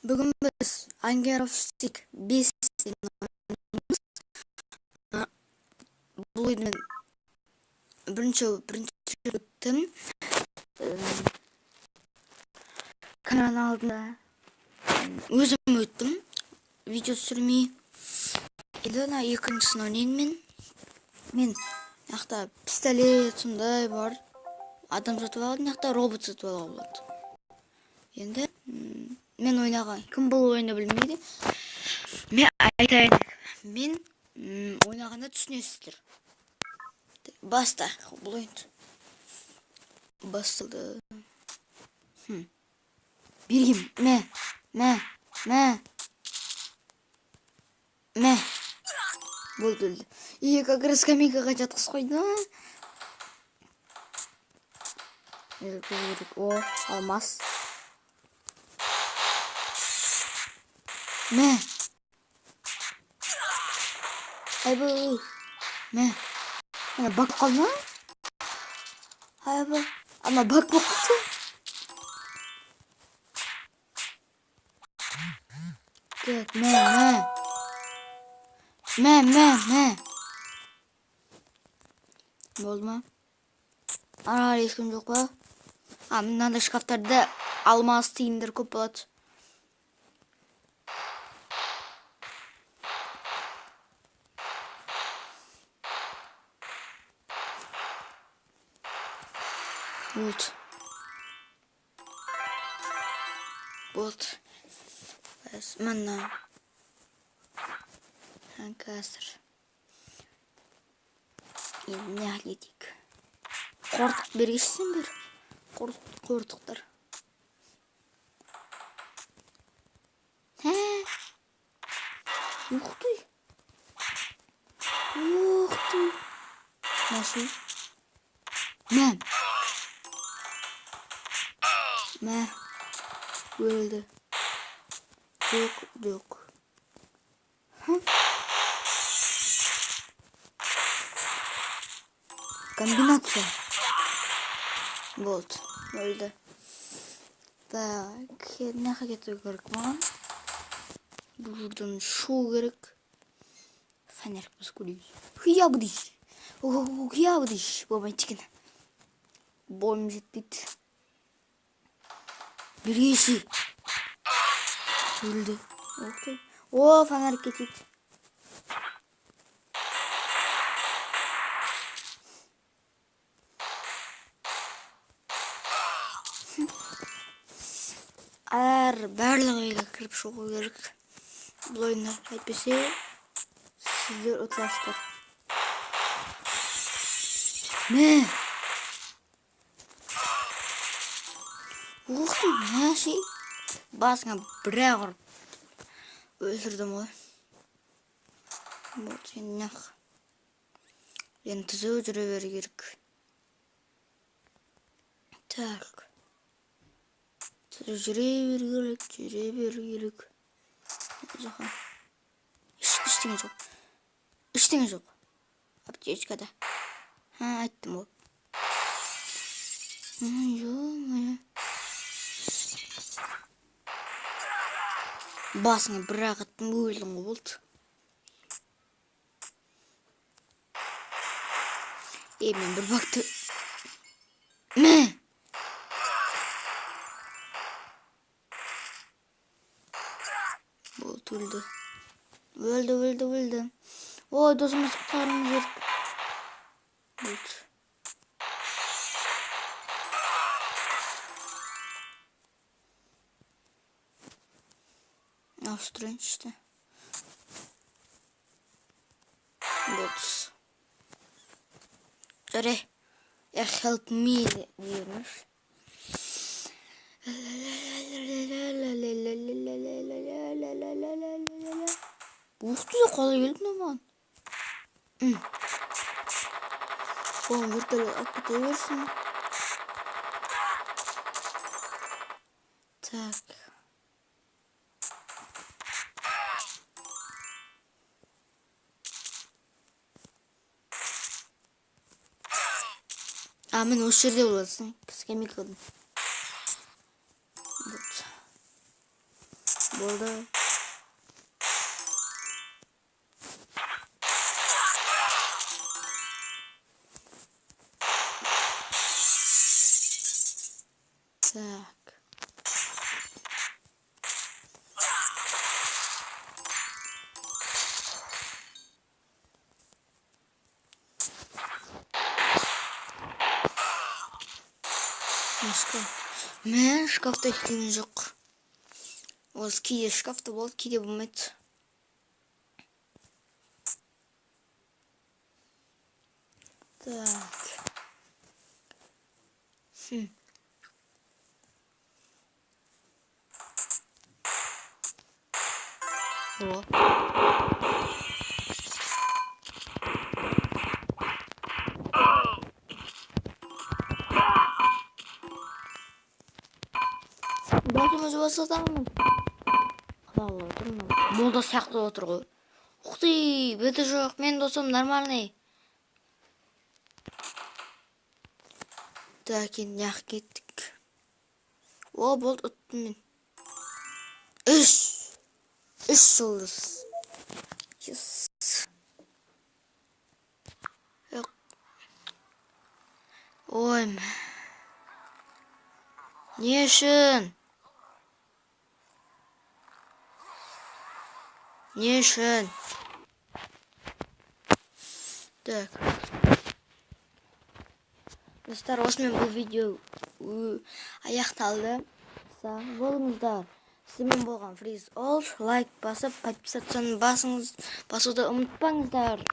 Бүгін біз Ангер оф Стик 5 бұл ойынмен бірінші өттім. Канал алдында өзім өттім. Видео түсірмей. Енді екіншісін ойнаймын мен. Яқта пистолет сондай бар. Адам сатып алған, яқта робот сатып алуға болады. Енді мен ойнаған. Кім бұл ойынды білмейді. Мен айтайын. Мен ойнағанда түсінесіздер. Баста бұл ойынды. Бастылды. Бергім. Мә. Болды. Как раз скамейкаға жатқыз қойды. О, алмас. Мә. Айбы. Мә. Ана бак қалма? Айбы. Ана бак боқты. Так, мә. Болды ма? Ара ешкім жоқ па? Мынандай шкафтарда алмас тиындер көп болады. Болды. Мына қазір енді не етейік? Қортық бергешсіңдер. Қортықтар. Ух ты. Наши. Мә. Өлді. Жоқ. Комбинация. Вот. Өлді. Так. Наққа кету керек маған. Buradan şu gerek. Fener baskuluyuz. Hıyabıdış. Hıyabıdış. Babam çıkın. Boyum jetmedi. Bir yeşil. Öldü. O fener hareket. Барлығıyla кіріп шығу керек. Бұл ойындар әйтпесе сіздер ұтыласыздар. Мә. Ух ты, мәші. Басыңа бір-ақ ұрып өлтірдім ғой. Вот, енді нақ. Енді түзеу жүре бері керек. Так. Жүре бері керек. Жақын. Іштеңе жоқ. Аптечкада. Айттым ғой. Басыңа бір-ақ аттым өлдің ғой болды. Мен бір бақты. Мә! Болды. Өлді. Ой, досымыз құтқарымыз керек. Болды. Ауыстырайын işte. Вот. Жарай. Help me diyormuş. Ух ты, қалай келдің аман? Оған вертолет алып кете берсін. Так. Мен осы жерде боласың. Скамейкадан. Болды. Так. Шкаф. Мен шкафта ештеңе жоқ. Осы кейде шкафта болды, кейде болмайды. Так. О. Басым өзі басатамын. Қалалы отырмын. Молда сияқты отыр ғой. Уқти, беті жоқ. Мен досым нормальный. Так, енді яқ кеттік. О, болды, ұттым мен. Үш жұлдыз. Yes. Ой, не үшін? Не үшін? Так. Достар, осымен бұл видео аяқталды. Сау болыңыздар. Сізмен болған Фриз Олж. Лайк басып, подписацияны басуды ұмытпаңыздар.